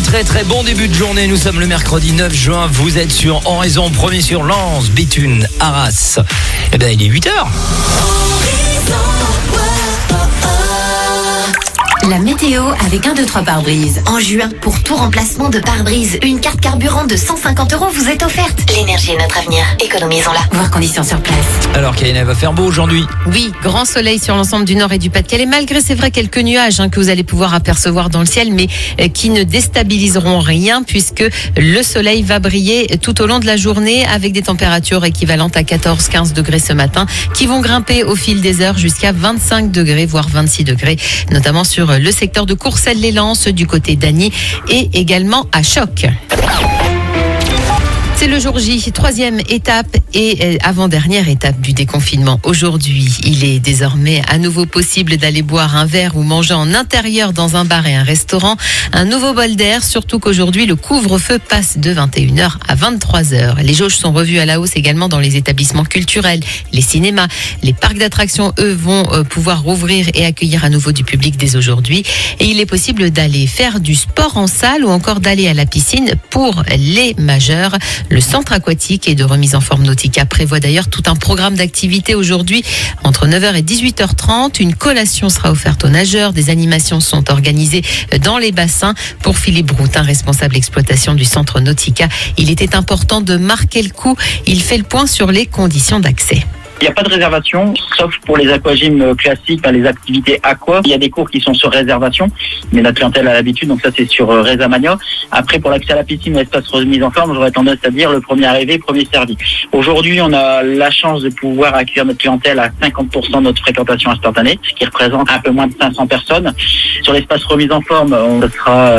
très très bon début de journée. Nous sommes le mercredi 9 juin. Vous êtes sur Oraison, premier sur Lens, Béthune, Arras. Eh bien, il est 8h. La météo avec 1, 2, 3 pare-brise. En juin, pour tout remplacement de pare-brise, une carte carburant de 150 € vous est offerte. L'énergie est notre avenir. Économisons-la. Voir conditions sur place. Alors Kaina, va faire beau aujourd'hui. Oui, grand soleil sur l'ensemble du Nord et du Pas-de-Calais, malgré c'est vrai quelques nuages que vous allez pouvoir apercevoir dans le ciel, mais qui ne déstabiliseront rien puisque le soleil va briller tout au long de la journée avec des températures équivalentes à 14-15 degrés ce matin qui vont grimper au fil des heures jusqu'à 25 degrés, voire 26 degrés, notamment sur le secteur de Courcelles-les-Lances du côté d'Agny et également à Choc. C'est le jour J, 3e étape et avant-dernière étape du déconfinement. Aujourd'hui, il est désormais à nouveau possible d'aller boire un verre ou manger en intérieur dans un bar et un restaurant. Un nouveau bol d'air, surtout qu'aujourd'hui, le couvre-feu passe de 21h à 23h. Les jauges sont revues à la hausse également dans les établissements culturels, les cinémas. Les parcs d'attractions, eux, vont pouvoir rouvrir et accueillir à nouveau du public dès aujourd'hui. Et il est possible d'aller faire du sport en salle ou encore d'aller à la piscine pour les majeurs. Le centre aquatique et de remise en forme Nautica prévoit d'ailleurs tout un programme d'activités aujourd'hui entre 9h et 18h30. Une collation sera offerte aux nageurs. Des animations sont organisées dans les bassins. Pour Philippe Broutin, responsable exploitation du centre Nautica, il était important de marquer le coup. Il fait le point sur les conditions d'accès. Il n'y a pas de réservation, sauf pour les aquagymes classiques, les activités aqua. Il y a des cours qui sont sur réservation, mais la clientèle a l'habitude, donc ça c'est sur Résamania. Après, pour l'accès à la piscine ou l'espace remise en forme, j'aurais tendance à dire le premier arrivé, premier servi. Aujourd'hui, on a la chance de pouvoir accueillir notre clientèle à 50% de notre fréquentation instantanée, ce qui représente un peu moins de 500 personnes. Sur l'espace remise en forme, on sera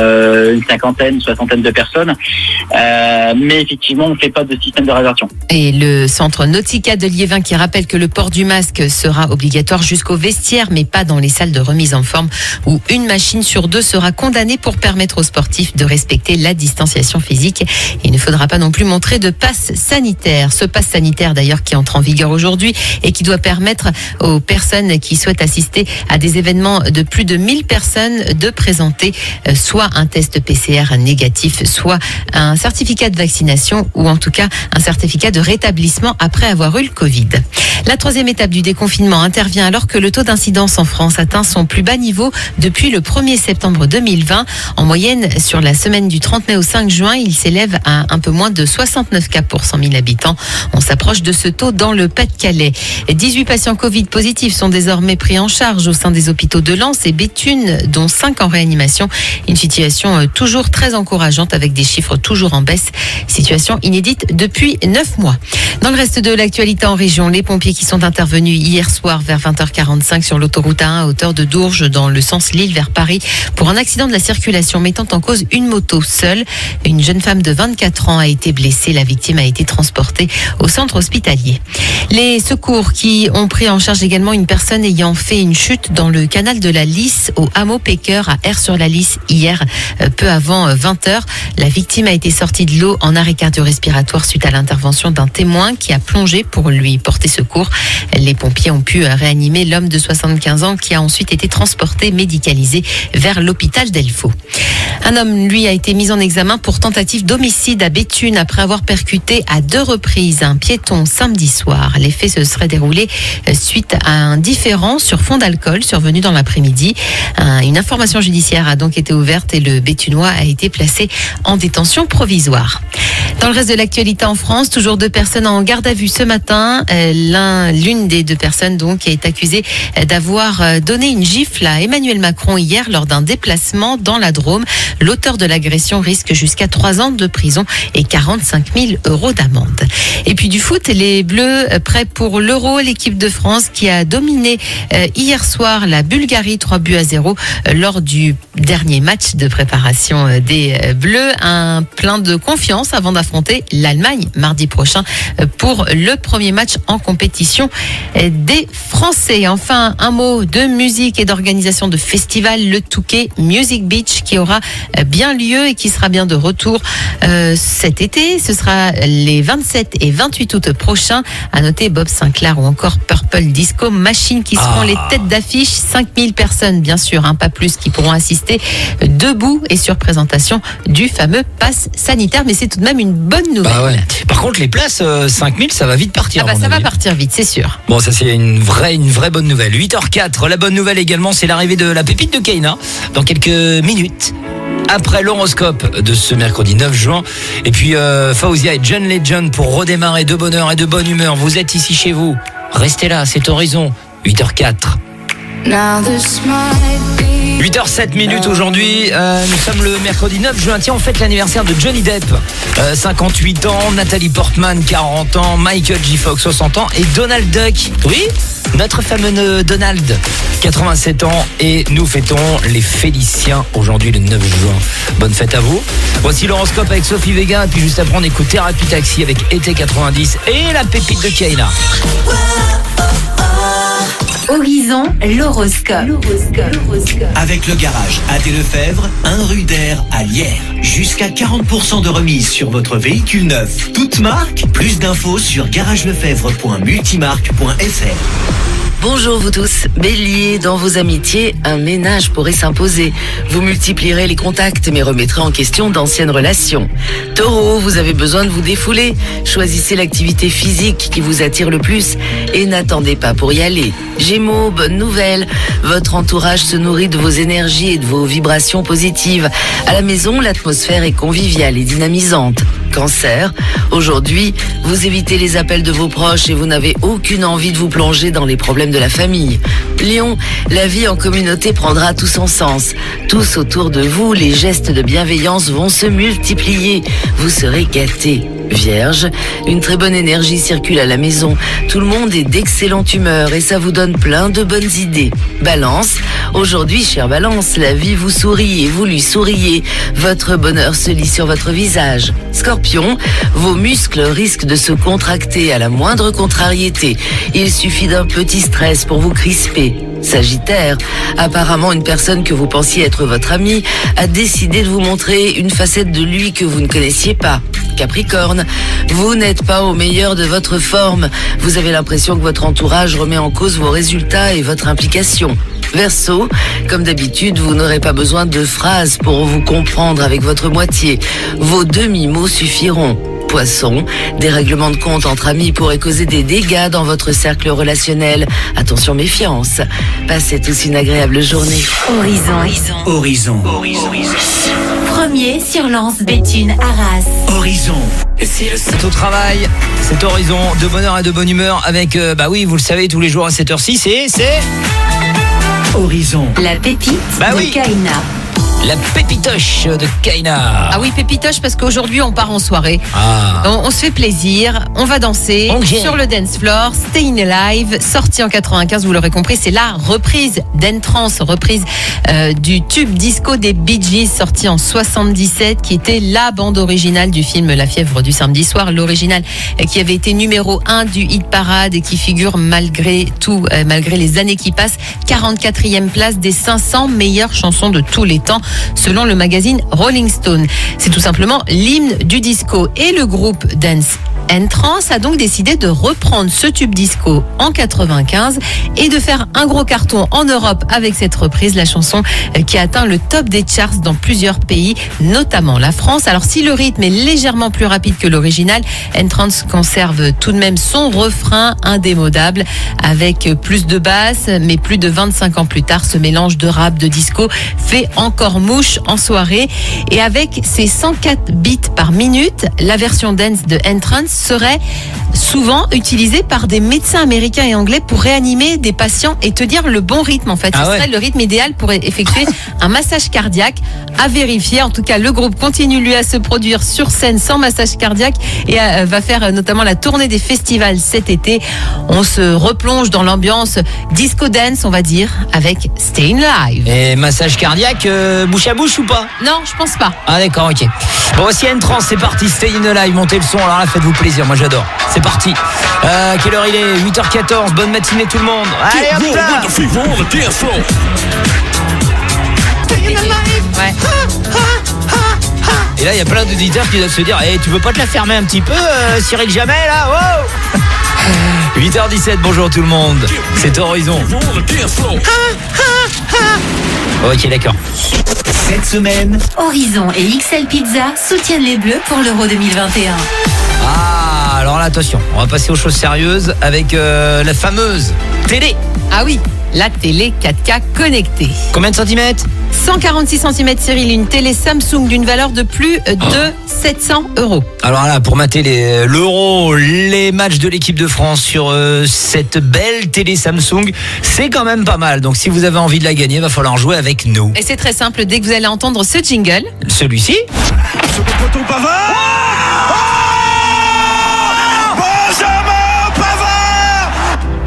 une cinquantaine, soixantaine de personnes. Mais effectivement, on ne fait pas de système de réservation. Et le centre Nautica de Liévin qui rappelle que le port du masque sera obligatoire jusqu'au vestiaire, mais pas dans les salles de remise en forme où une machine sur 2 sera condamnée pour permettre aux sportifs de respecter la distanciation physique. Il ne faudra pas non plus montrer de passe sanitaire. Ce passe sanitaire d'ailleurs qui entre en vigueur aujourd'hui et qui doit permettre aux personnes qui souhaitent assister à des événements de plus de 1000 personnes de présenter soit un test PCR négatif, soit un certificat de vaccination ou en tout cas un certificat de rétablissement après avoir eu le Covid. La 3e étape du déconfinement intervient alors que le taux d'incidence en France atteint son plus bas niveau depuis le 1er septembre 2020. En moyenne, sur la semaine du 30 mai au 5 juin, il s'élève à un peu moins de 69 cas pour 100 000 habitants. On s'approche de ce taux dans le Pas-de-Calais. 18 patients Covid positifs sont désormais pris en charge au sein des hôpitaux de Lens et Béthune, dont 5 en réanimation. Une situation toujours très encourageante avec des chiffres toujours en baisse. Situation inédite depuis 9 mois. Dans le reste de l'actualité en région, les pompiers qui sont intervenus hier soir vers 20h45 sur l'autoroute A1 à hauteur de Dourges dans le sens Lille vers Paris pour un accident de la circulation mettant en cause une moto seule. Une jeune femme de 24 ans a été blessée. La victime a été transportée au centre hospitalier. Les secours qui ont pris en charge également une personne ayant fait une chute dans le canal de la Lys au hameau Péqueur à Aire-sur-la-Lys hier peu avant 20h. La victime a été sortie de l'eau en arrêt cardio-respiratoire suite à l'intervention d'un témoin qui a plongé pour lui porter secours. Les pompiers ont pu réanimer l'homme de 75 ans qui a ensuite été transporté médicalisé vers l'hôpital d'Elfaux. Un homme, lui, a été mis en examen pour tentative d'homicide à Béthune après avoir percuté à 2 reprises un piéton samedi soir. Les faits se seraient déroulés suite à un différend sur fond d'alcool survenu dans l'après-midi. Une information judiciaire a donc été ouverte et le Béthunois a été placé en détention provisoire. Dans le reste de l'actualité en France, toujours 2 personnes en garde à vue ce matin. L'une des 2 personnes donc est accusée d'avoir donné une gifle à Emmanuel Macron hier lors d'un déplacement dans la Drôme. L'auteur de l'agression risque jusqu'à 3 ans de prison et 45 000 € d'amende. Et puis du foot, les Bleus prêts pour l'Euro. L'équipe de France qui a dominé hier soir la Bulgarie 3-0 lors du dernier match de préparation des Bleus. Un plein de confiance avant d'affronter affronter l'Allemagne mardi prochain pour le premier match en compétition des Français. Enfin, un mot de musique et d'organisation de festival, le Touquet Music Beach, qui aura bien lieu et qui sera bien de retour cet été. Ce sera les 27 et 28 août prochains. À noter Bob Sinclair ou encore Purple Disco Machine qui seront les têtes d'affiche. 5000 personnes, bien sûr, pas plus, qui pourront assister debout et sur présentation du fameux pass sanitaire. Mais c'est tout de même une bonne nouvelle. Bah ouais. Par contre, les places 5000, ça va vite partir. Ça va partir vite, c'est sûr. Bon, ça c'est une vraie bonne nouvelle. 8h04, la bonne nouvelle également, c'est l'arrivée de la pépite de Kaina dans quelques minutes. Après l'horoscope de ce mercredi 9 juin. Et puis Faouzia et John Legend pour redémarrer de bonne heure et de bonne humeur. Vous êtes ici chez vous. Restez là, c'est Horizon. 8h04. 8h07 aujourd'hui, nous sommes le mercredi 9 juin. Tiens, on fête l'anniversaire de Johnny Depp, 58 ans, Nathalie Portman, 40 ans, Michael J. Fox, 60 ans et Donald Duck, oui, notre fameux Donald, 87 ans. Et nous fêtons les Féliciens aujourd'hui le 9 juin. Bonne fête à vous. Voici l'horoscope avec Sophie Vega. Et puis juste après, on écoute Thérapie Taxi avec été 90 et la pépite de Kaina. Horizon, l'horoscope. Avec le garage AD Lefebvre, 1 rue d'Air à Lierre. Jusqu'à 40% de remise sur votre véhicule neuf. Toute marque, plus d'infos sur garagelefebvre.multimarque.fr. Bonjour vous tous. Bélier, dans vos amitiés, un ménage pourrait s'imposer. Vous multiplierez les contacts mais remettrez en question d'anciennes relations. Taureau, vous avez besoin de vous défouler. Choisissez l'activité physique qui vous attire le plus et n'attendez pas pour y aller. Gémeaux, bonne nouvelle. Votre entourage se nourrit de vos énergies et de vos vibrations positives. À la maison, l'atmosphère est conviviale et dynamisante. Cancer, aujourd'hui, vous évitez les appels de vos proches et vous n'avez aucune envie de vous plonger dans les problèmes de la famille. Lion, la vie en communauté prendra tout son sens. Tous autour de vous, les gestes de bienveillance vont se multiplier. Vous serez gâtés. Vierge, une très bonne énergie circule à la maison. Tout le monde est d'excellente humeur et ça vous donne plein de bonnes idées. Balance, aujourd'hui, chère Balance, la vie vous sourit et vous lui souriez. Votre bonheur se lit sur votre visage. Scorpion, vos muscles risquent de se contracter à la moindre contrariété. Il suffit d'un petit stress pour vous crisper. Sagittaire, apparemment une personne que vous pensiez être votre ami a décidé de vous montrer une facette de lui que vous ne connaissiez pas. Capricorne, vous n'êtes pas au meilleur de votre forme. Vous avez l'impression que votre entourage remet en cause vos résultats et votre implication. Verseau, comme d'habitude, vous n'aurez pas besoin de phrases pour vous comprendre avec votre moitié. Vos demi-mots suffiront. Poisson, des règlements de compte entre amis pourraient causer des dégâts dans votre cercle relationnel. Attention, méfiance. Passez tous une agréable journée. Horizon. Premier sur Lens, Béthune, Arras. Horizon. C'est au travail, c'est Horizon, de bonne heure et de bonne humeur avec, bah oui, vous le savez, tous les jours à 7h06, c'est... Horizon. La pépite oui. de Kaina. La pépitoche de Kaina. Ah oui, pépitoche, parce qu'aujourd'hui, on part en soirée. On se fait plaisir, on va danser sur le dance floor. Stayin' Alive, sorti en 95, vous l'aurez compris, c'est la reprise d'Entrance, reprise du tube disco des Bee Gees, sorti en 77, qui était la bande originale du film La fièvre du samedi soir. L'original qui avait été numéro 1 du hit parade et qui figure malgré tout, malgré les années qui passent, 44e place des 500 meilleures chansons de tous les temps, selon le magazine Rolling Stone. C'est tout simplement l'hymne du disco. Et le groupe Dance Entrance a donc décidé de reprendre ce tube disco en 95 et de faire un gros carton en Europe avec cette reprise, la chanson qui a atteint le top des charts dans plusieurs pays, notamment la France. Alors si le rythme est légèrement plus rapide que l'original, Entrance conserve tout de même son refrain indémodable avec plus de basse, mais plus de 25 ans plus tard, ce mélange de rap, de disco fait encore mouche en soirée. Et avec ses 104 beats par minute, la version dance de Entrance serait souvent utilisé par des médecins américains et anglais pour réanimer des patients et te dire le bon rythme en fait. Ce serait le rythme idéal pour effectuer un massage cardiaque, à vérifier. En tout cas, le groupe continue lui à se produire sur scène sans massage cardiaque et va faire notamment la tournée des festivals cet été. On se replonge dans l'ambiance disco dance, on va dire, avec Stayin' Live. Et massage cardiaque, bouche à bouche ou pas? Non, je pense pas. Ah d'accord, ok. Bon, voici N-Trans, c'est parti, Stayin' Alive, montez le son, alors là faites-vous plaisir, moi j'adore. C'est parti. Quelle heure il est? 8h14, bonne matinée tout le monde. Allez hop là. Ouais. Et là il y a plein d'auditeurs qui doivent se dire tu veux pas te la fermer un petit peu, Cyril Jamais là? Wow. 8h17, bonjour tout le monde. C'est Horizon. Ok, d'accord. Cette semaine, Horizon et XL Pizza soutiennent les Bleus pour l'Euro 2021. Ah, alors là attention, on va passer aux choses sérieuses avec la fameuse télé. Ah oui, la télé 4K connectée. Combien de centimètres? 146 cm Cyril, une télé Samsung d'une valeur de plus de 700 €. Alors là, pour mater l'Euro, les matchs de l'équipe de France sur cette belle télé Samsung, c'est quand même pas mal. Donc si vous avez envie de la gagner, il va falloir jouer avec nous. Et c'est très simple, dès que vous allez entendre ce jingle. Celui-ci.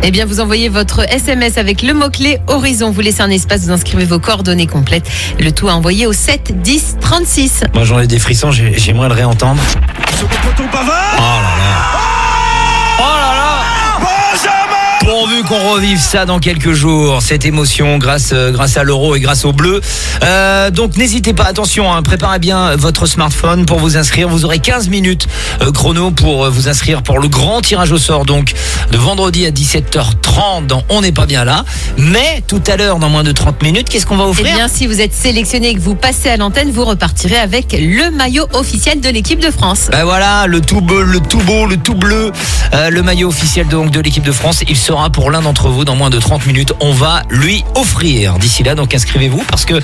Eh bien, vous envoyez votre SMS avec le mot-clé Horizon. Vous laissez un espace, vous inscrivez vos coordonnées complètes. Le tout à envoyer au 7 10 36. Moi, j'en ai des frissons, j'aimerais le réentendre. Oh là là. Oh là là. Pourvu qu'on revive ça dans quelques jours, cette émotion grâce à l'Euro et grâce au bleu. Donc n'hésitez pas, attention, préparez bien votre smartphone pour vous inscrire. Vous aurez 15 minutes chrono pour vous inscrire pour le grand tirage au sort donc de vendredi à 17h30 dans On n'est pas bien là. Mais tout à l'heure, dans moins de 30 minutes, qu'est-ce qu'on va offrir? Eh bien, si vous êtes sélectionné et que vous passez à l'antenne, vous repartirez avec le maillot officiel de l'équipe de France. Ben voilà, le tout beau, le tout beau, le tout bleu, le maillot officiel donc de l'équipe de France. Il sera pour l'un d'entre vous dans moins de 30 minutes. On va lui offrir. D'ici là, donc inscrivez-vous parce que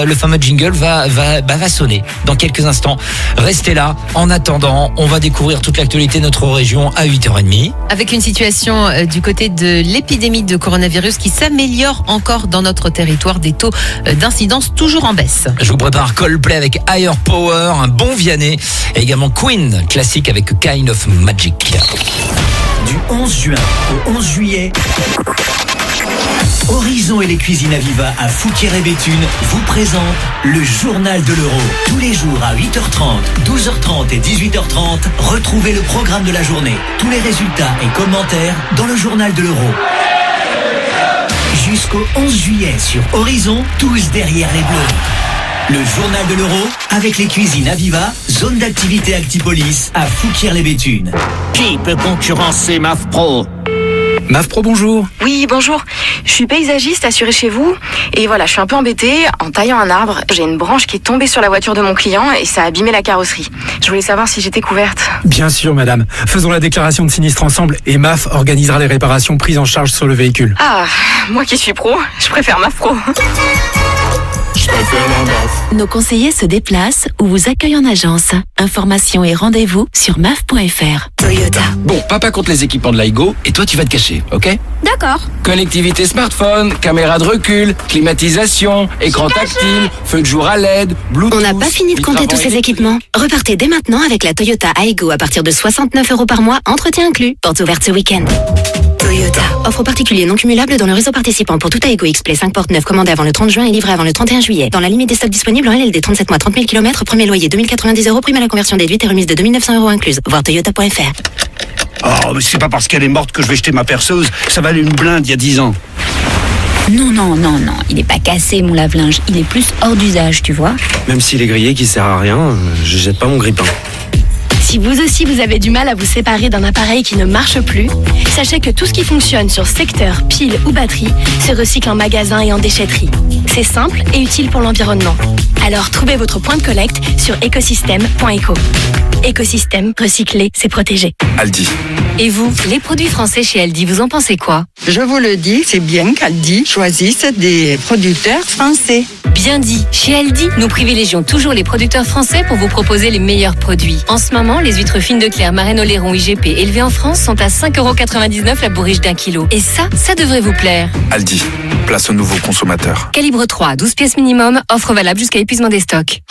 le fameux jingle va sonner dans quelques instants. Restez là. En attendant, on va découvrir toute l'actualité de notre région à 8h30. Avec une situation du côté de l'épidémie de coronavirus qui s'améliore encore dans notre territoire, des taux d'incidence toujours en baisse. Je vous prépare Coldplay avec Higher Power, un bon Vianney et également Queen, classique avec Kind of Magic. du 11 juin au 11 juillet, Horizon et les cuisines Aviva à Fouquier et Béthune vous présentent le journal de l'Euro. Tous les jours à 8h30, 12h30 et 18h30, retrouvez le programme de la journée. Tous les résultats et commentaires dans le journal de l'Euro. Jusqu'au 11 juillet sur Horizon, tous derrière les Bleus. Le journal de l'Euro avec les cuisines Aviva, zone d'activité Actipolis à Fouquier-les-Béthunes. Qui peut concurrencer MAF Pro? MAF Pro, bonjour. Oui, bonjour. Je suis paysagiste assurée chez vous. Et voilà, je suis un peu embêtée. En taillant un arbre, j'ai une branche qui est tombée sur la voiture de mon client et ça a abîmé la carrosserie. Je voulais savoir si j'étais couverte. Bien sûr, madame. Faisons la déclaration de sinistre ensemble et MAF organisera les réparations prises en charge sur le véhicule. Ah, moi qui suis pro, je préfère MAF Pro. Nos conseillers se déplacent ou vous accueillent en agence. Informations et rendez-vous sur maf.fr. Toyota. Bon, papa compte les équipements de L'iGo et toi tu vas te cacher, ok? D'accord. Connectivité smartphone, caméra de recul, climatisation, écran tactile, feu de jour à LED, Bluetooth... On n'a pas fini de compter tous ces équipements. Repartez dès maintenant avec la Toyota Aygo à partir de 69 € par mois, entretien inclus. Porte ouverte ce week-end. Toyota. Offre particulier non cumulable dans le réseau participant pour tout Aygo X-Play 5 portes 9 commandé avant le 30 juin et livré avant le 31 juillet. Dans la limite des stocks disponibles en LLD 37 mois 30 000 km, premier loyer 2090 €, prime à la conversion déduite et remise de 2900 € incluse. Voir toyota.fr. Oh, mais c'est pas parce qu'elle est morte que je vais jeter ma perceuse. Ça valait une blinde il y a 10 ans. Non, il est pas cassé mon lave-linge, il est plus hors d'usage, tu vois. Même s'il est grillé qui sert à rien, je jette pas mon grille-pain. Si vous aussi vous avez du mal à vous séparer d'un appareil qui ne marche plus, sachez que tout ce qui fonctionne sur secteur, pile ou batterie se recycle en magasin et en déchetterie. C'est simple et utile pour l'environnement. Alors trouvez votre point de collecte sur écosystème.eco. Écosystème, recycler, c'est protéger. Aldi. Et vous, les produits français chez Aldi, vous en pensez quoi? Je vous le dis, c'est bien qu'Aldi choisisse des producteurs français. Bien dit. Chez Aldi, nous privilégions toujours les producteurs français pour vous proposer les meilleurs produits. En ce moment, les huîtres fines de Claire, Marraine-Oléron, IGP, élevées en France, sont à 5,99 € la bourriche d'1 kilo. Et ça devrait vous plaire. Aldi, place aux nouveaux consommateurs. Calibre 3, 12 pièces minimum, offre valable jusqu'à épuisement des stocks.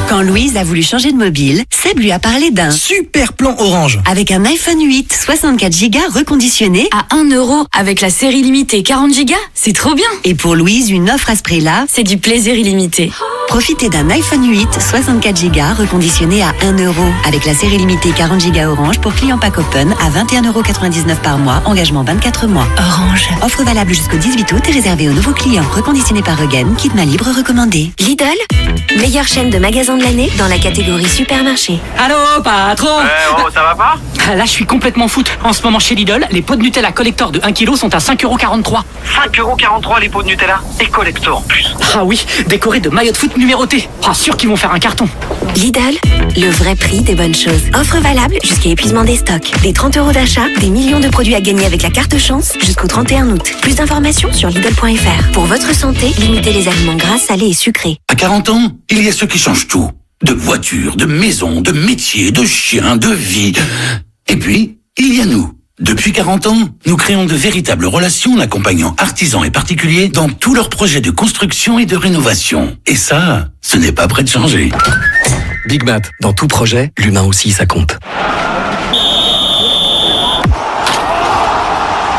Quand Louise a voulu changer de mobile, Seb lui a parlé d'un super plan Orange. Avec un iPhone 8, 64 Go reconditionné à 1 € avec la série limitée 40 Go, c'est trop bien. Et pour Louise, une offre à ce prix-là, c'est du plaisir illimité. Profitez d'un iPhone 8, 64 Go reconditionné à 1 € avec la série limitée 40 Go Orange pour clients pack open à 21,99 € par mois, engagement 24 mois. Orange. Offre valable jusqu'au 18 août et réservée aux nouveaux clients reconditionné par Regen, kit main libre recommandé. Lidl, meilleure chaîne de magasins de l'année dans la catégorie supermarché. Allô, patron? Ça va pas? Là, je suis complètement foot. En ce moment, chez Lidl, les pots de Nutella collector de 1 kg sont à 5,43 €. 5,43 € les pots de Nutella? Et collector en plus. Ah oui, décorés de maillots de foot numérotés. Ah, sûr qu'ils vont faire un carton. Lidl, le vrai prix des bonnes choses. Offre valable jusqu'à épuisement des stocks. Des 30 € d'achat, des millions de produits à gagner avec la carte chance jusqu'au 31 août. Plus d'informations sur Lidl.fr. Pour votre santé, limitez les aliments gras, salés et sucrés. À 40 ans, il y a ceux qui changent tout. De voiture, de maison, de métier, de chien, de vie. Et puis, il y a nous. Depuis 40 ans, nous créons de véritables relations en accompagnant artisans et particuliers dans tous leurs projets de construction et de rénovation. Et ça, ce n'est pas près de changer. Big Mat, dans tout projet, l'humain aussi, ça compte.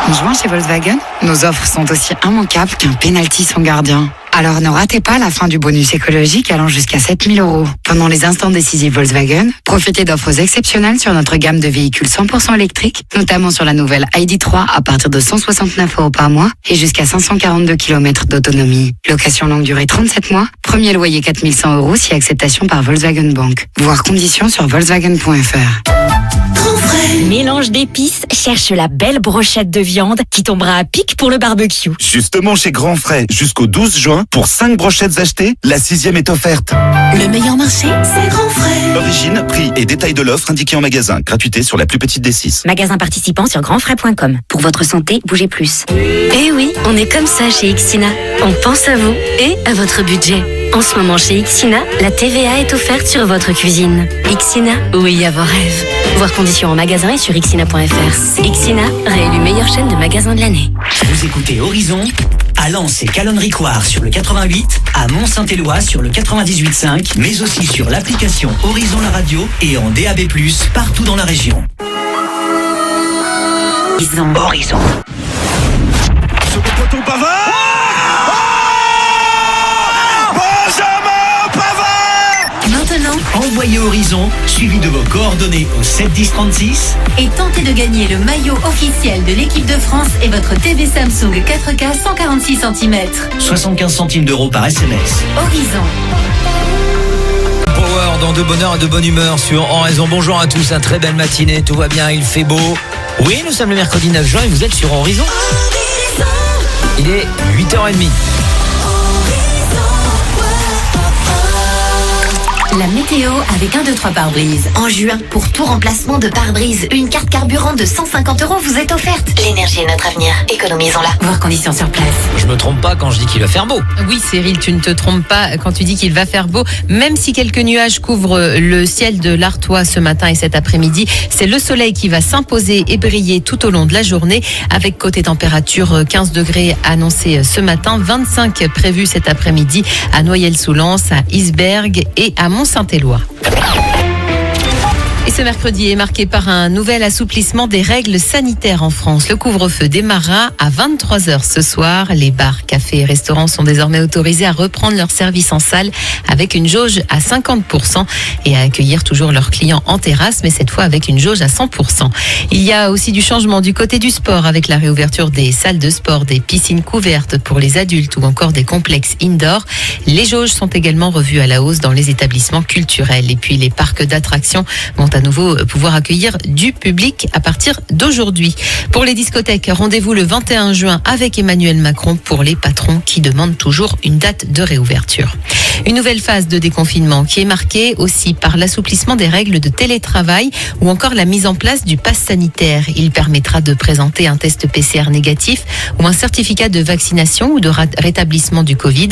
En jouant chez Volkswagen, nos offres sont aussi immanquables qu'un pénalty sans gardien. Alors ne ratez pas la fin du bonus écologique allant jusqu'à 7 000 €. Pendant les instants décisifs Volkswagen, profitez d'offres exceptionnelles sur notre gamme de véhicules 100% électriques, notamment sur la nouvelle ID.3 à partir de 169 € par mois et jusqu'à 542 km d'autonomie. Location longue durée 37 mois, premier loyer 4 100 € si acceptation par Volkswagen Bank. Voir conditions sur volkswagen.fr. Mélange d'épices, cherche la belle brochette de viande qui tombera à pic pour le barbecue. Justement chez Grand Frais, jusqu'au 12 juin, pour 5 brochettes achetées, la 6e est offerte. Le meilleur marché, c'est Grand Frais. Origine, prix et détails de l'offre indiqués en magasin. Gratuité sur la plus petite des 6. Magasin participant sur grandfrais.com. Pour votre santé, bougez plus. Eh oui, on est comme ça chez Xina. On pense à vous et à votre budget. En ce moment chez Xina, la TVA est offerte sur votre cuisine. Xina, oui à vos rêves. Voir conditions en magasin et sur xina.fr. Xina, réélu meilleure chaîne de magasins de l'année. Vous écoutez Horizon, à Lens et Calonne-Ricoire sur le 88, à Mont-Saint-Éloi sur le 98.5, mais aussi sur l'application Horizon la radio et en DAB+, partout dans la région. Horizon. Second poteau, Pavard. Maintenant, envoyez Horizon, suivi de vos coordonnées au 7 10 36 et tentez de gagner le maillot officiel de l'équipe de France et votre TV Samsung 4K 146 cm. 75 centimes d'euros par SMS. Horizon. Power dans de bonheur et de bonne humeur sur En Raison. Bonjour à tous, une très belle matinée, tout va bien, il fait beau. Oui, nous sommes le mercredi 9 juin et vous êtes sur Horizon. Il est 8h30. La météo avec 1, 2, 3 pare-brise. En juin, pour tout remplacement de pare-brise, une carte carburant de 150 € vous est offerte. L'énergie est notre avenir. Économisons-la. Voir conditions sur place. Je me trompe pas quand je dis qu'il va faire beau. Oui, Cyril, tu ne te trompes pas quand tu dis qu'il va faire beau. Même si quelques nuages couvrent le ciel de l'Artois ce matin et cet après-midi, c'est le soleil qui va s'imposer et briller tout au long de la journée. Avec côté température 15 degrés annoncé ce matin, 25 prévus cet après-midi à Noyelles-sous-Lens, à Isbergues et à Mont-Saint-Éloi. Et ce mercredi est marqué par un nouvel assouplissement des règles sanitaires en France. Le couvre-feu démarra à 23h ce soir. Les bars, cafés et restaurants sont désormais autorisés à reprendre leur service en salle avec une jauge à 50% et à accueillir toujours leurs clients en terrasse, mais cette fois avec une jauge à 100%. Il y a aussi du changement du côté du sport avec la réouverture des salles de sport, des piscines couvertes pour les adultes ou encore des complexes indoor. Les jauges sont également revues à la hausse dans les établissements culturels. Et puis les parcs d'attractions vont à nouveau pouvoir accueillir du public à partir d'aujourd'hui. Pour les discothèques, rendez-vous le 21 juin avec Emmanuel Macron pour les patrons qui demandent toujours une date de réouverture. Une nouvelle phase de déconfinement qui est marquée aussi par l'assouplissement des règles de télétravail ou encore la mise en place du pass sanitaire. Il permettra de présenter un test PCR négatif ou un certificat de vaccination ou de rétablissement du Covid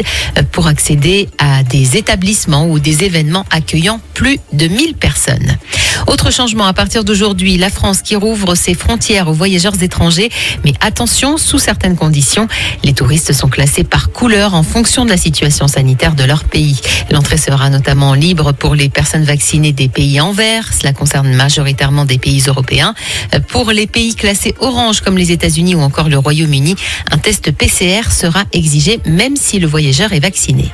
pour accéder à des établissements ou des événements accueillant plus de 1000 personnes. Autre changement à partir d'aujourd'hui, la France qui rouvre ses frontières aux voyageurs étrangers. Mais attention, sous certaines conditions, les touristes sont classés par couleur en fonction de la situation sanitaire de leur pays. L'entrée sera notamment libre pour les personnes vaccinées des pays en vert. Cela concerne majoritairement des pays européens. Pour les pays classés orange comme les États-Unis ou encore le Royaume-Uni, un test PCR sera exigé même si le voyageur est vacciné.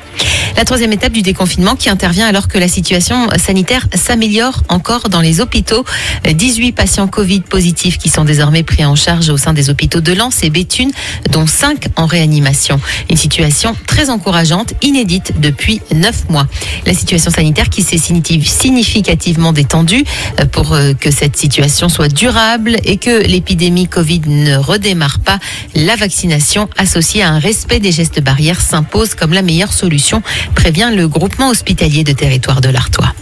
La troisième étape du déconfinement qui intervient alors que la situation sanitaire s'améliore encore dans les hôpitaux. 18 patients Covid positifs qui sont désormais pris en charge au sein des hôpitaux de Lens et Béthune, dont 5 en réanimation. Une situation très encourageante, inédite depuis 9 mois. La situation sanitaire qui s'est significativement détendue pour que cette situation soit durable et que l'épidémie Covid ne redémarre pas. La vaccination associée à un respect des gestes barrières s'impose comme la meilleure solution, prévient le groupement hospitalier de territoire de l'Artois.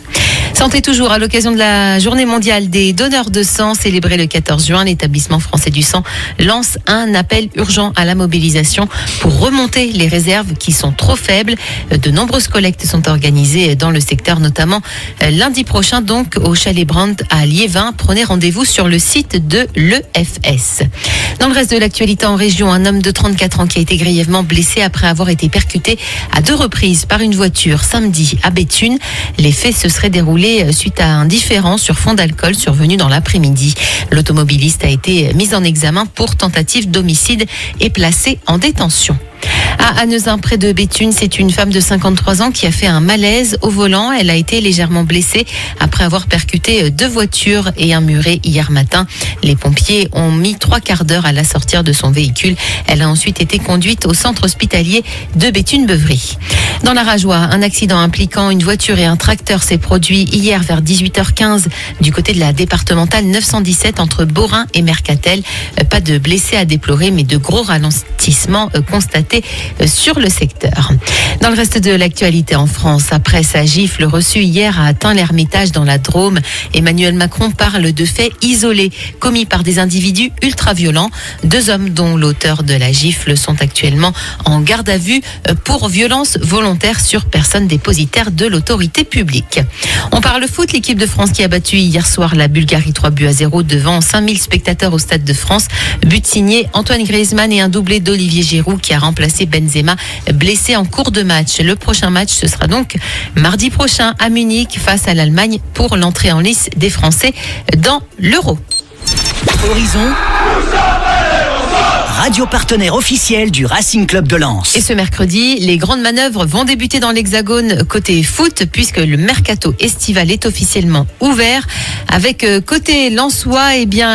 Santé toujours, à l'occasion de la journée mondiale des donneurs de sang célébrée le 14 juin, l'établissement français du sang lance un appel urgent à la mobilisation pour remonter les réserves qui sont trop faibles. De nombreuses collectes sont organisées dans le secteur, notamment lundi prochain donc au Chalet Brandt à Liévin. Prenez rendez-vous sur le site de l'EFS. Dans le reste de l'actualité en région, un homme de 34 ans qui a été grièvement blessé après avoir été percuté à 2 reprises par une voiture samedi à Béthune. Les faits se seraient déroulés suite à un différend sur fond d'alcool survenu dans l'après-midi. L'automobiliste a été mis en examen pour tentative d'homicide et placé en détention. À Annezin, près de Béthune, c'est une femme de 53 ans qui a fait un malaise au volant. Elle a été légèrement blessée après avoir percuté 2 voitures et un muret hier matin. Les pompiers ont mis 3 quarts d'heure à la sortir de son véhicule. Elle a ensuite été conduite au centre hospitalier de Béthune-Beuvry. Dans la Rajoie, un accident impliquant une voiture et un tracteur s'est produit hier vers 18h15 du côté de la départementale 917 entre Borin et Mercatel. Pas de blessés à déplorer, mais de gros ralentissements constatés sur le secteur. Dans le reste de l'actualité en France, après sa gifle reçue hier à Tain-l'Hermitage dans la Drôme, Emmanuel Macron parle de faits isolés commis par des individus ultra-violents. 2 hommes dont l'auteur de la gifle sont actuellement en garde à vue pour violence volontaire sur personne dépositaire de l'autorité publique. On parle foot, l'équipe de France qui a battu hier soir la Bulgarie 3-0 devant 5000 spectateurs au Stade de France. But signé Antoine Griezmann et un doublé d'Olivier Giroud qui a remplacé Benzema, blessé en cours de match. Le prochain match, ce sera donc mardi prochain à Munich face à l'Allemagne pour l'entrée en lice des Français dans l'Euro. Horizon, radio partenaire officiel du Racing Club de Lens. Et ce mercredi, les grandes manœuvres vont débuter dans l'Hexagone côté foot puisque le mercato estival est officiellement ouvert. Avec côté lensois,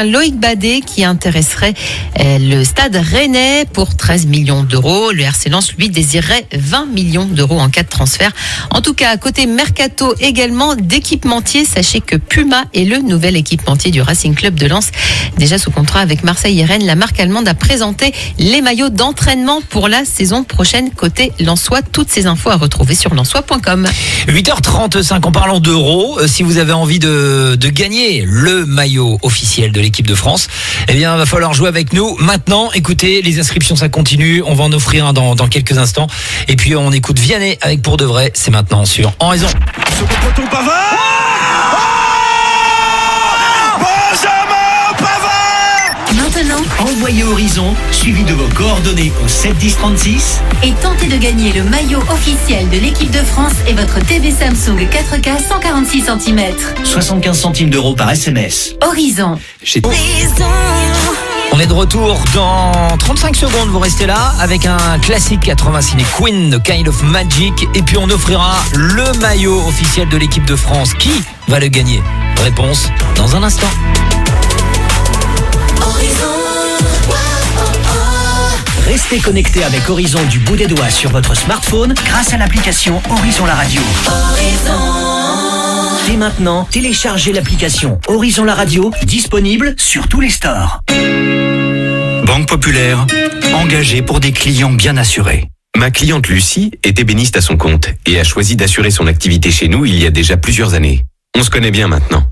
Loïc Badet qui intéresserait le stade rennais pour 13 millions d'euros. Le RC Lens, lui, désirerait 20 millions d'euros en cas de transfert. En tout cas, côté mercato également d'équipementier, sachez que Puma est le nouvel équipementier du Racing Club de Lens. Déjà sous contrat avec Marseille et Rennes, la marque allemande a présenté les maillots d'entraînement pour la saison prochaine côté lensois. Toutes ces infos à retrouver sur lensois.com. 8h35, en parlant d'euros, si vous avez envie de gagner le maillot officiel de l'équipe de France, va falloir jouer avec nous. Maintenant, écoutez, les inscriptions ça continue, on va en offrir un dans quelques instants. Et puis on écoute Vianney avec Pour de vrai, c'est maintenant sur En Raison. Second poteau, Pavard. Maintenant, Envoyez Horizon, suivi de vos coordonnées au 7 10 36 et tentez de gagner le maillot officiel de l'équipe de France et votre TV Samsung 4K 146 cm. 75 centimes d'euros par SMS. Horizon. On est de retour dans 35 secondes, vous restez là avec un classique 80 ciné Queen de Kind of Magic et puis on offrira le maillot officiel de l'équipe de France. Qui va le gagner? Réponse dans un instant. Restez connectés avec Horizon du bout des doigts sur votre smartphone grâce à l'application Horizon la radio. Horizon. Dès maintenant, téléchargez l'application Horizon la radio, disponible sur tous les stores. Banque Populaire, engagée pour des clients bien assurés. Ma cliente Lucie est ébéniste à son compte et a choisi d'assurer son activité chez nous il y a déjà plusieurs années. On se connaît bien maintenant.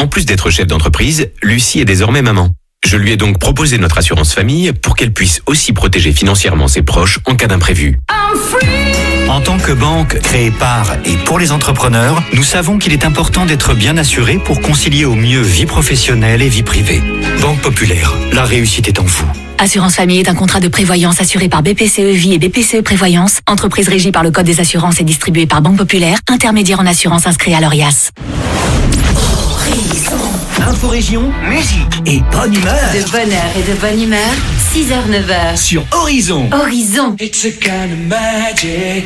En plus d'être chef d'entreprise, Lucie est désormais maman. Je lui ai donc proposé notre assurance famille pour qu'elle puisse aussi protéger financièrement ses proches en cas d'imprévu. En tant que banque créée par et pour les entrepreneurs, nous savons qu'il est important d'être bien assuré pour concilier au mieux vie professionnelle et vie privée. Banque Populaire, la réussite est en vous. Assurance famille est un contrat de prévoyance assuré par BPCE Vie et BPCE Prévoyance, entreprise régie par le Code des assurances et distribuée par Banque Populaire, intermédiaire en assurance inscrit à l'ORIAS. Info-région, musique et bonne humeur. De bonheur et de bonne humeur, 6h-9h. Sur Horizon. Horizon. It's a kind of magic.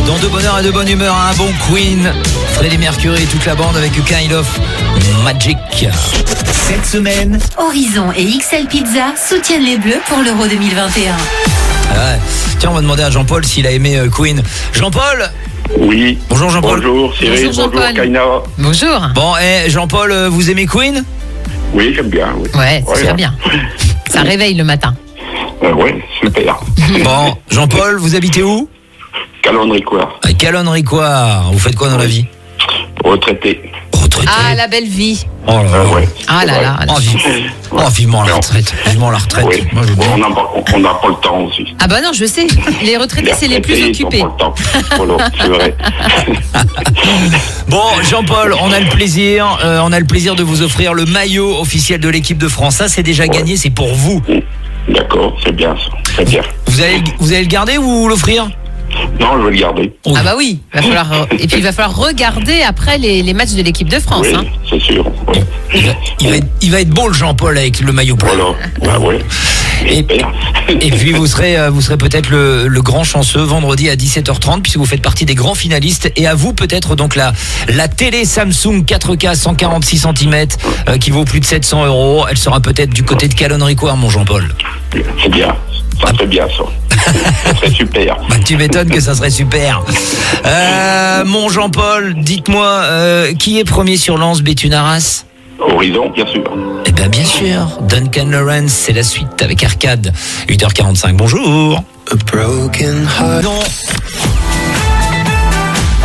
Dans de bonheur et de bonne humeur, un bon Queen, Freddie Mercury et toute la bande avec Kind of Magic. Cette semaine, Horizon et XL Pizza soutiennent les Bleus pour l'Euro 2021. Ouais. Tiens, on va demander à Jean-Paul s'il a aimé Queen. Jean-Paul. Oui. Bonjour Jean-Paul. Bonjour Cyril, bonjour Kaina. Bonjour. Bon, Jean-Paul, vous aimez Queen? Oui, j'aime bien. Oui. Ouais, c'est très bien. Ça réveille le matin. Ouais, super. Bon, Jean-Paul, vous habitez où? Calonne-Ricoire. Calonne-Ricoire. Vous faites quoi dans la vie? Retraité. Ah, la belle vie. Oh là là. Ouais. Ah là là. Vivement la retraite. Vivement la retraite. Oui. Moi, on n'a pas le temps aussi. Ah bah non, je sais. Les retraités, c'est les plus occupés. Ils n'ont pas le temps. Voilà, c'est vrai. Bon, Jean-Paul, on a le plaisir de vous offrir le maillot officiel de l'équipe de France. Ça, c'est déjà gagné, c'est pour vous. D'accord, c'est bien ça. Très bien. Vous allez le garder ou l'offrir? Non, je vais le garder. Ah bah oui, et puis il va falloir regarder après les matchs de l'équipe de France. Oui, c'est sûr. Ouais. Il va être beau le Jean-Paul avec le maillot bleu. Voilà. Ouais. Et puis vous serez peut-être le grand chanceux vendredi à 17h30 puisque vous faites partie des grands finalistes et à vous peut-être donc la télé Samsung 4K 146 cm qui vaut plus de 700 €. Elle sera peut-être du côté de Calonne-Ricoire, mon Jean-Paul. C'est bien. Ça serait bien ça. Ça serait super. Bah, tu m'étonnes que ça serait super. Mon Jean-Paul, dites-moi, qui est premier sur Lens, Béthune Arras? Horizon, bien sûr. Eh bien, bien sûr. Duncan Lawrence, c'est la suite avec Arcade. 8h45, bonjour. A broken heart. Non.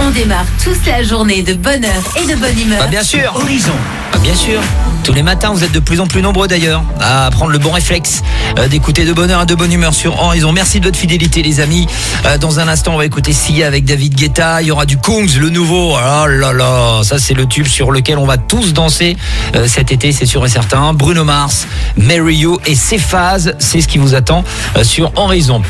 On démarre tous la journée de bonheur et de bonne humeur. Bah, bien sûr. Horizon. Ah, bien sûr. Tous les matins, vous êtes de plus en plus nombreux d'ailleurs à prendre le bon réflexe d'écouter de bonheur et de bonne humeur sur Horizon. Merci de votre fidélité les amis. Dans un instant, on va écouter Sia avec David Guetta. Il y aura du Kungs, le nouveau. Oh là là, ça c'est le tube sur lequel on va tous danser cet été, c'est sûr et certain. Bruno Mars, Marry You et ses phases, c'est ce qui vous attend sur Horizon.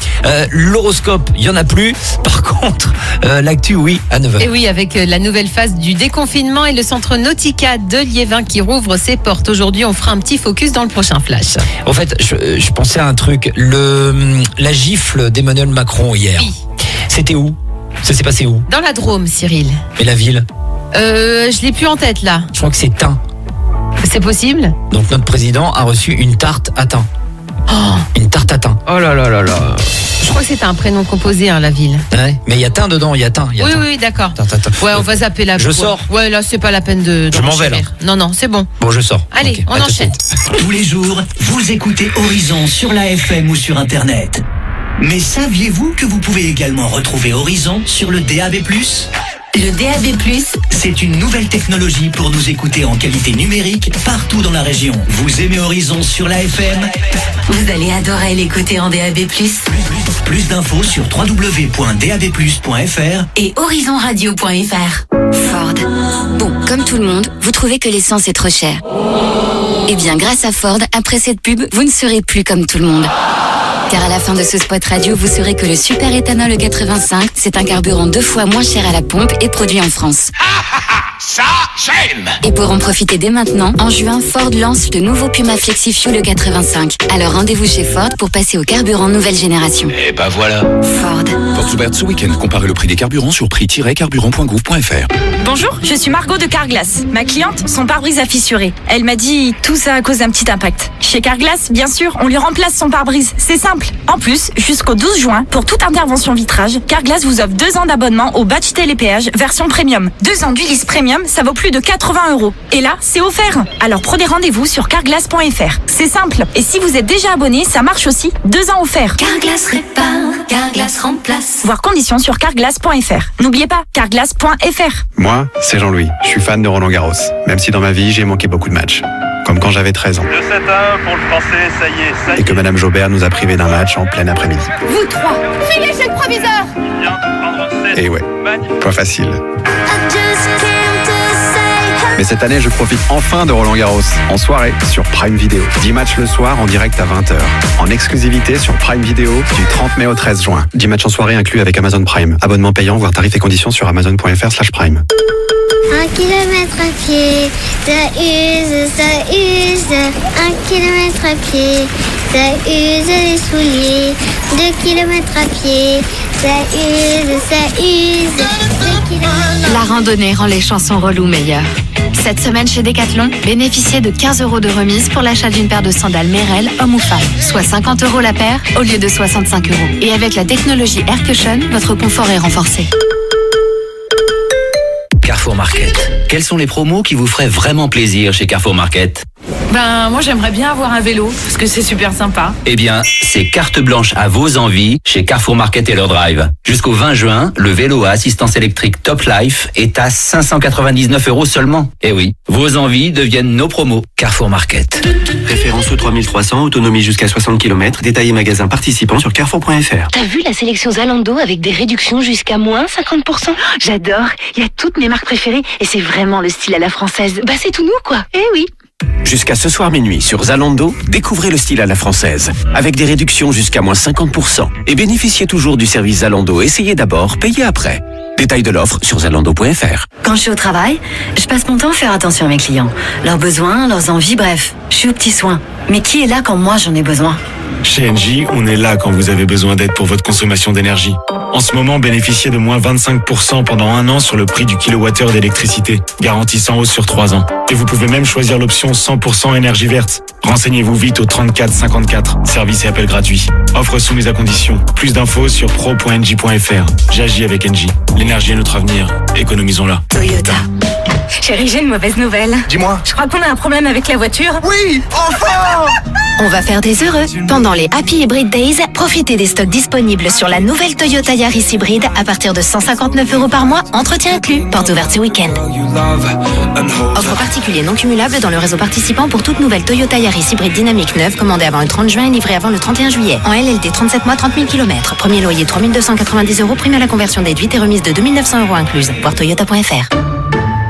L'horoscope, il y en a plus. Par contre, l'actu, oui, à 9h. Et oui, avec la nouvelle phase du déconfinement et le centre Nautica de Liévin qui rouvre ses portes. Aujourd'hui, on fera un petit focus dans le prochain flash. En fait, je pensais à un truc. La gifle d'Emmanuel Macron hier. Oui. C'était où? Ça s'est passé où? Dans la Drôme, Cyril. Et la ville? Je l'ai plus en tête là. Je crois que c'est Tain. C'est possible? Donc notre président a reçu une tarte à Tain. Oh, une tarte à Tain. Oh là là là là. Je crois que c'était un prénom composé, la ville. Ouais, mais il y a Tain dedans, il y a Tain. Oui, d'accord. Ouais, on va zapper la. Je sors. Ouais, là, c'est pas la peine de. Je m'en vais là. Non, c'est bon. Bon, je sors. Allez, okay, on enchaîne. Tous les jours, vous écoutez Horizon sur la FM ou sur Internet. Mais saviez-vous que vous pouvez également retrouver Horizon sur le DAB+? Le DAB+, c'est une nouvelle technologie pour nous écouter en qualité numérique partout dans la région. Vous aimez Horizon sur la FM? Vous allez adorer l'écouter en DAB+. Plus d'infos sur www.dabplus.fr et horizonradio.fr. Ford. Bon, comme tout le monde, vous trouvez que l'essence est trop chère. Eh bien, grâce à Ford, après cette pub, vous ne serez plus comme tout le monde. Car à la fin de ce spot radio, vous saurez que le super éthanol 85, c'est un carburant 2 fois moins cher à la pompe et produit en France. Ça, j'aime! Et pour en profiter dès maintenant, en juin, Ford lance le nouveau Puma Flexi Fuel 85. Alors rendez-vous chez Ford pour passer au carburant nouvelle génération. Et bah voilà. Ford. Portes ouvertes ce week-end. Comparez le prix des carburants sur prix-carburant.gouv.fr. Bonjour, je suis Margot de Carglass. Ma cliente, son pare-brise a fissuré. Elle m'a dit tout ça à cause d'un petit impact. Chez Carglass, bien sûr, on lui remplace son pare-brise. C'est simple. En plus, jusqu'au 12 juin, pour toute intervention vitrage, Carglass vous offre 2 ans d'abonnement au badge télépéage version premium. 2 ans d'Ulysse Premium, ça vaut plus de 80 €. Et là, c'est offert. Alors prenez rendez-vous sur carglass.fr. C'est simple. Et si vous êtes déjà abonné, ça marche aussi. 2 ans offerts. Carglass répare, Carglass remplace. Voir conditions sur carglass.fr. N'oubliez pas, carglass.fr. Moi, c'est Jean-Louis. Je suis fan de Roland-Garros. Même si dans ma vie, j'ai manqué beaucoup de matchs. Comme quand j'avais 13 ans. Le 7-1 pour le français, ça y est. Et que Madame Jaubert nous a privés d'un match en plein après-midi. Vous trois, filez chez le proviseur. Et ouais, pas facile. Mais cette année, je profite enfin de Roland-Garros, en soirée, sur Prime Video. 10 matchs le soir en direct à 20h. En exclusivité sur Prime Video du 30 mai au 13 juin. 10 matchs en soirée inclus avec Amazon Prime. Abonnement payant, voire tarifs et conditions sur amazon.fr/prime. 1 kilomètre à pied, ça use, ça use. 1 kilomètre à pied, ça use les souliers. 2 kilomètres à pied, ça use, ça use. 2 kilomètres. La randonnée rend les chansons reloues meilleures. Cette semaine chez Decathlon, bénéficiez de 15 € de remise pour l'achat d'une paire de sandales Merrell, homme ou femme. Soit 50 € la paire au lieu de 65 €. Et avec la technologie Air Cushion, votre confort est renforcé. Carrefour Market. Quels sont les promos qui vous feraient vraiment plaisir chez Carrefour Market ? Moi j'aimerais bien avoir un vélo, parce que c'est super sympa. Eh bien, c'est carte blanche à vos envies chez Carrefour Market et leur drive. Jusqu'au 20 juin, le vélo à assistance électrique Top Life est à 599 € seulement. Eh oui, vos envies deviennent nos promos. Carrefour Market. Référence E3300, autonomie jusqu'à 60 km, détaillé magasin participant sur carrefour.fr. T'as vu la sélection Zalando avec des réductions jusqu'à moins 50%? J'adore, il y a toutes mes marques préférées et c'est vraiment le style à la française. Bah c'est tout nous quoi. Eh oui. Jusqu'à ce soir minuit sur Zalando, découvrez le style à la française. Avec des réductions jusqu'à moins 50%. Et bénéficiez toujours du service Zalando. Essayez d'abord, payez après. Détail de l'offre sur zalando.fr. Quand je suis au travail, je passe mon temps à faire attention à mes clients. Leurs besoins, leurs envies, bref. Je suis aux petits soins. Mais qui est là quand moi j'en ai besoin? Chez Engie, on est là quand vous avez besoin d'aide pour votre consommation d'énergie. En ce moment, bénéficiez de moins 25% pendant 1 an sur le prix du kilowattheure d'électricité, garantie sans hausse sur 3 ans. Et vous pouvez même choisir l'option 100% énergie verte. Renseignez-vous vite au 34 54. Service et appel gratuit. Offre soumise à condition. Plus d'infos sur pro.engie.fr. J'agis avec Engie. L'énergie est notre avenir. Économisons-la. Toyota. Chérie, j'ai une mauvaise nouvelle. Dis-moi. Je crois qu'on a un problème avec la voiture. Oui, enfin! On va faire des heureux. Pendant les Happy Hybrid Days, profitez des stocks disponibles sur la nouvelle Toyota Yaris hybride à partir de 159 € par mois, entretien inclus. Porte ouverte ce week-end. Offre particulier non cumulable dans le réseau participant pour toute nouvelle Toyota Yaris hybride dynamique neuve commandée avant le 30 juin et livrée avant le 31 juillet. En LLD 37 mois, 30 000 km. Premier loyer 3 290 €, prime à la conversion déduite et remise de 2 900 € incluse. Voir toyota.fr.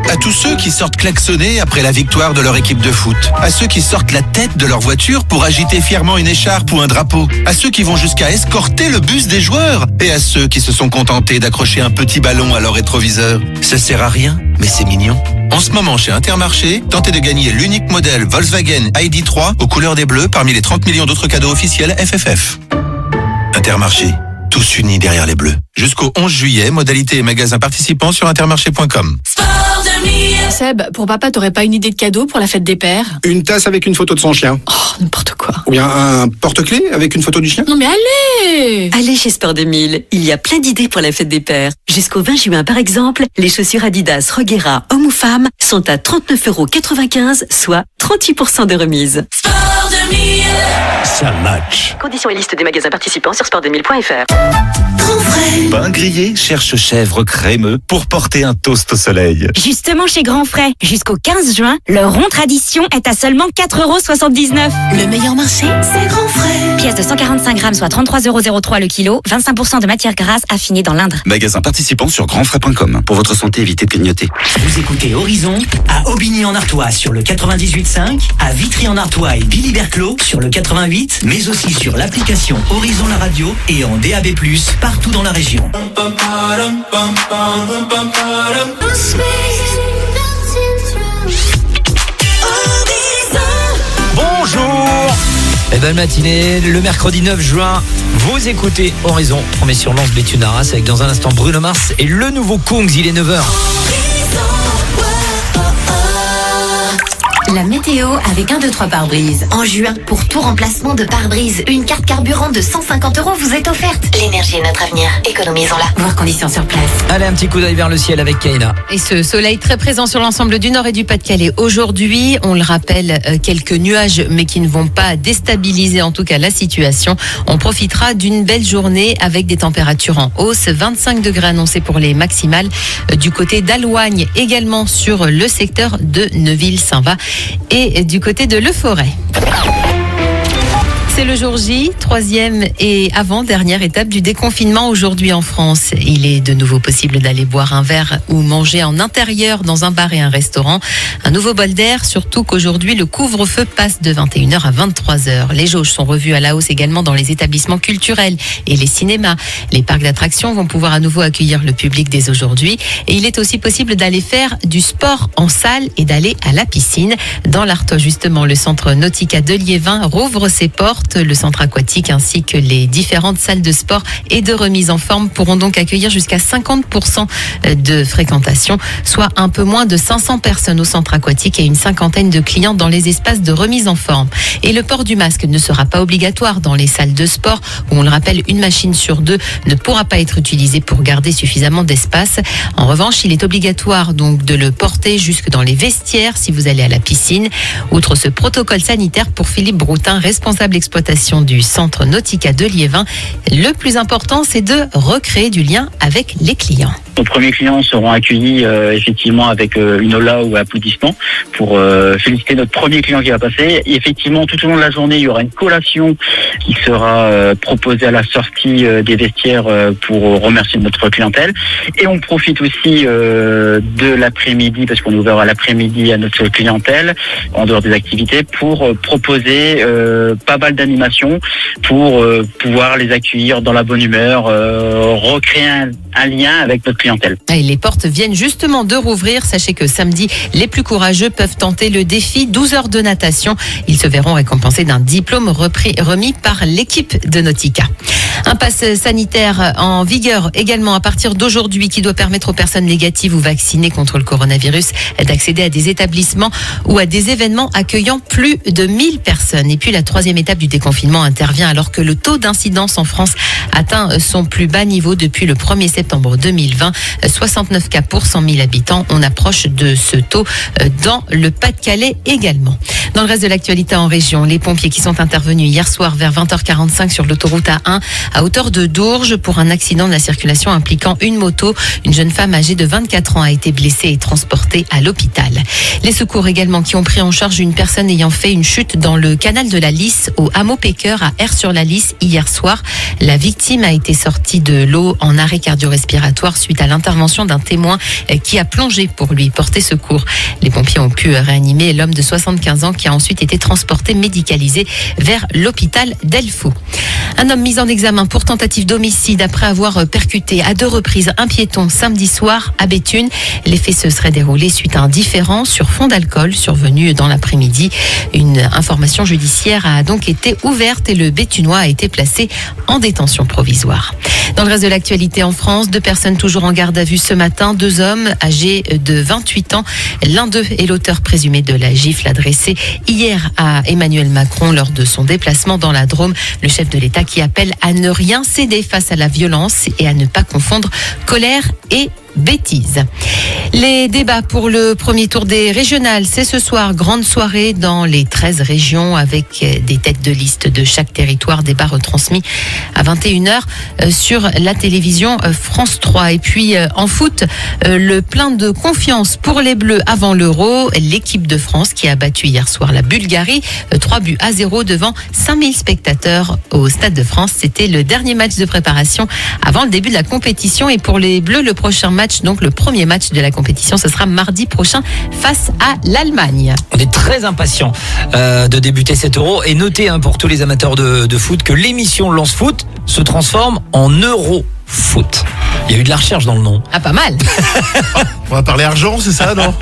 À tous ceux qui sortent klaxonner après la victoire de leur équipe de foot. À ceux qui sortent la tête de leur voiture pour agiter fièrement une écharpe ou un drapeau. À ceux qui vont jusqu'à escorter le bus des joueurs. Et à ceux qui se sont contentés d'accrocher un petit ballon à leur rétroviseur. Ça sert à rien, mais c'est mignon. En ce moment, chez Intermarché, tentez de gagner l'unique modèle Volkswagen ID.3 aux couleurs des bleus parmi les 30 millions d'autres cadeaux officiels FFF. Intermarché, tous unis derrière les bleus. Jusqu'au 11 juillet, modalité et magasins participants sur intermarché.com. Seb, pour papa, t'aurais pas une idée de cadeau pour la fête des pères? Une tasse avec une photo de son chien. Oh, n'importe quoi. Ou bien un porte-clés avec une photo du chien. Non mais allez! Allez chez Sport 2000, il y a plein d'idées pour la fête des pères. Jusqu'au 20 juin par exemple, les chaussures Adidas Roguera homme ou femme sont à 39,95 €, soit 38% de remise. Sport 2000. Ça match. Conditions et liste des magasins participants sur sport2000.fr. Pain grillé cherche chèvre crémeux pour porter un toast au soleil. Justement chez Grand Frais, jusqu'au 15 juin, le rond tradition est à seulement 4,79 €. Le meilleur marché, c'est Grand Frais. Pièce de 145 grammes, soit 33,03 € le kilo, 25% de matière grasse affinée dans l'Indre. Magasin participant sur grandfrais.com. Pour votre santé, évitez de grignoter. Vous écoutez Horizon à Aubigny-en-Artois sur le 98.5, à Vitry-en-Artois et Billy-Berclos sur le 88, mais aussi sur l'application Horizon la radio et en DAB+, partout dans la région. Bonjour. belle matinée, le mercredi 9 juin, vous écoutez Horizon. On met sur Lance Béthune Arras avec dans un instant Bruno Mars et le nouveau Kungs, il est 9h. La météo avec 1, 2, 3 pare-brise. En juin, pour tout remplacement de pare-brise, une carte carburant de 150 € vous est offerte. L'énergie est notre avenir. Économisons-la. Voir conditions sur place. Allez, un petit coup d'œil vers le ciel avec Kaina. Et ce soleil très présent sur l'ensemble du Nord et du Pas-de-Calais. Aujourd'hui, on le rappelle, quelques nuages, mais qui ne vont pas déstabiliser en tout cas la situation. On profitera d'une belle journée avec des températures en hausse. 25 degrés annoncés pour les maximales du côté d'Aloigne, également sur le secteur de Neuville-Saint-Va et du côté de Le Forêt. C'est le jour J, 3e et avant-dernière étape du déconfinement aujourd'hui en France. Il est de nouveau possible d'aller boire un verre ou manger en intérieur dans un bar et un restaurant. Un nouveau bol d'air, surtout qu'aujourd'hui le couvre-feu passe de 21h à 23h. Les jauges sont revues à la hausse également dans les établissements culturels et les cinémas. Les parcs d'attractions vont pouvoir à nouveau accueillir le public dès aujourd'hui. Et il est aussi possible d'aller faire du sport en salle et d'aller à la piscine. Dans l'Artois, justement, le centre Nautica de Liévin rouvre ses portes. Le centre aquatique ainsi que les différentes salles de sport et de remise en forme pourront donc accueillir jusqu'à 50% de fréquentation, soit un peu moins de 500 personnes au centre aquatique et une cinquantaine de clients dans les espaces de remise en forme. Et le port du masque ne sera pas obligatoire dans les salles de sport où, on le rappelle, une machine sur 2 ne pourra pas être utilisée pour garder suffisamment d'espace. En revanche, il est obligatoire donc de le porter jusque dans les vestiaires si vous allez à la piscine. Outre ce protocole sanitaire, pour Philippe Broutin, responsable exploitation du centre Nautica de Liévin, le plus important, c'est de recréer du lien avec les clients. Nos premiers clients seront accueillis effectivement avec une hola ou applaudissements pour féliciter notre premier client qui va passer. Et effectivement, tout au long de la journée, il y aura une collation qui sera proposée à la sortie des vestiaires pour remercier notre clientèle. Et on profite aussi de l'après-midi, parce qu'on est ouvert à l'après-midi à notre clientèle, en dehors des activités, pour proposer pas mal d'animations pour pouvoir les accueillir dans la bonne humeur, recréer un lien avec notre clientèle. Et les portes viennent justement de rouvrir. Sachez que samedi, les plus courageux peuvent tenter le défi 12 heures de natation. Ils se verront récompensés d'un diplôme remis par l'équipe de Nautica. Un pass sanitaire en vigueur également à partir d'aujourd'hui qui doit permettre aux personnes négatives ou vaccinées contre le coronavirus d'accéder à des établissements ou à des événements accueillant plus de 1000 personnes. Et puis la 3e étape du déconfinement intervient alors que le taux d'incidence en France atteint son plus bas niveau depuis le 1er septembre 2020. 69 cas pour 100 000 habitants. On approche de ce taux dans le Pas-de-Calais également. Dans le reste de l'actualité en région, les pompiers qui sont intervenus hier soir vers 20h45 sur l'autoroute A1 à hauteur de Dourges pour un accident de la circulation impliquant une moto. Une jeune femme âgée de 24 ans a été blessée et transportée à l'hôpital. Les secours également qui ont pris en charge une personne ayant fait une chute dans le canal de la Lys au hameau Péqueur à Aire-sur-la-Lys hier soir. La victime a été sortie de l'eau en arrêt cardio-respiratoire suite à l'intervention d'un témoin qui a plongé pour lui porter secours. Les pompiers ont pu réanimer l'homme de 75 ans qui a ensuite été transporté médicalisé vers l'hôpital d'Elfaux. Un homme mis en examen pour tentative d'homicide après avoir percuté à 2 reprises un piéton samedi soir à Béthune. Les faits se seraient déroulés suite à un différend sur fond d'alcool survenu dans l'après-midi. Une information judiciaire a donc été ouverte et le Béthunois a été placé en détention provisoire. Dans le reste de l'actualité en France, 2 personnes toujours en garde à vue ce matin, 2 hommes âgés de 28 ans. L'un d'eux est l'auteur présumé de la gifle adressée hier à Emmanuel Macron lors de son déplacement dans la Drôme. Le chef de l'État qui appelle à ne rien céder face à la violence et à ne pas confondre colère et bêtises. Les débats pour le premier tour des régionales, c'est ce soir, grande soirée dans les 13 régions avec des têtes de liste de chaque territoire, débat retransmis à 21h sur la télévision France 3. Et puis en foot, le plein de confiance pour les Bleus avant l'Euro, l'équipe de France qui a battu hier soir la Bulgarie, 3-0 devant 5000 spectateurs au Stade de France. C'était le dernier match de préparation avant le début de la compétition et pour les Bleus, le prochain match, donc le premier match de la compétition, ce sera mardi prochain face à l'Allemagne. On est très impatients de débuter cet Euro et notez pour tous les amateurs de foot que l'émission Lance Foot se transforme en Euro Foot. Il y a eu de la recherche dans le nom. Ah, pas mal. On va parler argent, c'est ça, non?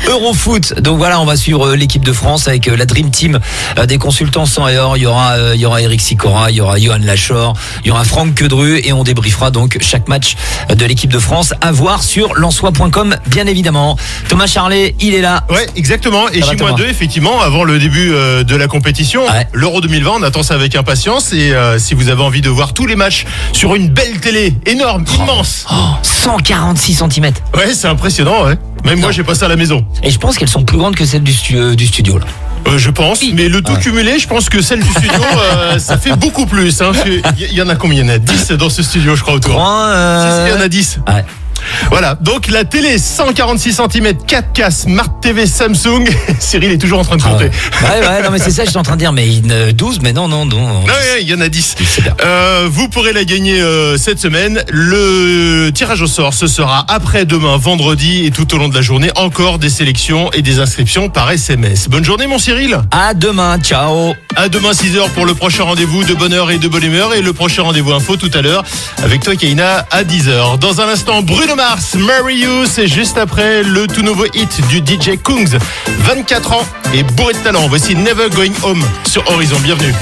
Eurofoot. Donc voilà, on va suivre l'équipe de France avec la Dream Team des consultants sang et or. Il y aura Eric Sicora, il y aura Johan Lachor, il y aura Franck Quedru et on débriefera donc chaque match de l'équipe de France à voir sur lensois.com bien évidemment. Thomas Charlet, il est là. Ouais, exactement. Et J-2, effectivement, avant le début de la compétition, l'Euro 2020, on attend ça avec impatience. Et si vous avez envie de voir tous les matchs sur une belle télé, énorme, immense. 146 cm. Ouais, c'est impressionnant, ouais. Même moi, j'ai pas ça à la maison. Et je pense qu'elles sont plus grandes que celles du studio, là. Je pense, mais le tout cumulé, je pense que celle du studio, ça fait beaucoup plus. Hein. Il y en a combien? Il y en a 10 dans ce studio, je crois, autour. Il y en a 10. Ouais. Voilà, donc la télé 146 cm 4K Smart TV Samsung. Cyril est toujours en train de compter. Ouais, non mais c'est ça, j'étais en train de dire, mais 12, mais non. Ouais, il y en a 10. Vous pourrez la gagner cette semaine. Le tirage au sort, ce sera après-demain, vendredi, et tout au long de la journée, encore des sélections et des inscriptions par SMS. Bonne journée, mon Cyril. À demain, ciao. À demain 6h pour le prochain rendez-vous de bonne heure et de bonne humeur, et le prochain rendez-vous info tout à l'heure avec toi, Kaina, à 10h. Dans un instant, Bruno Mars, Marry You, c'est juste après le tout nouveau hit du DJ Kungs, 24 ans et bourré de talent. Voici Never Going Home sur Horizon. Bienvenue.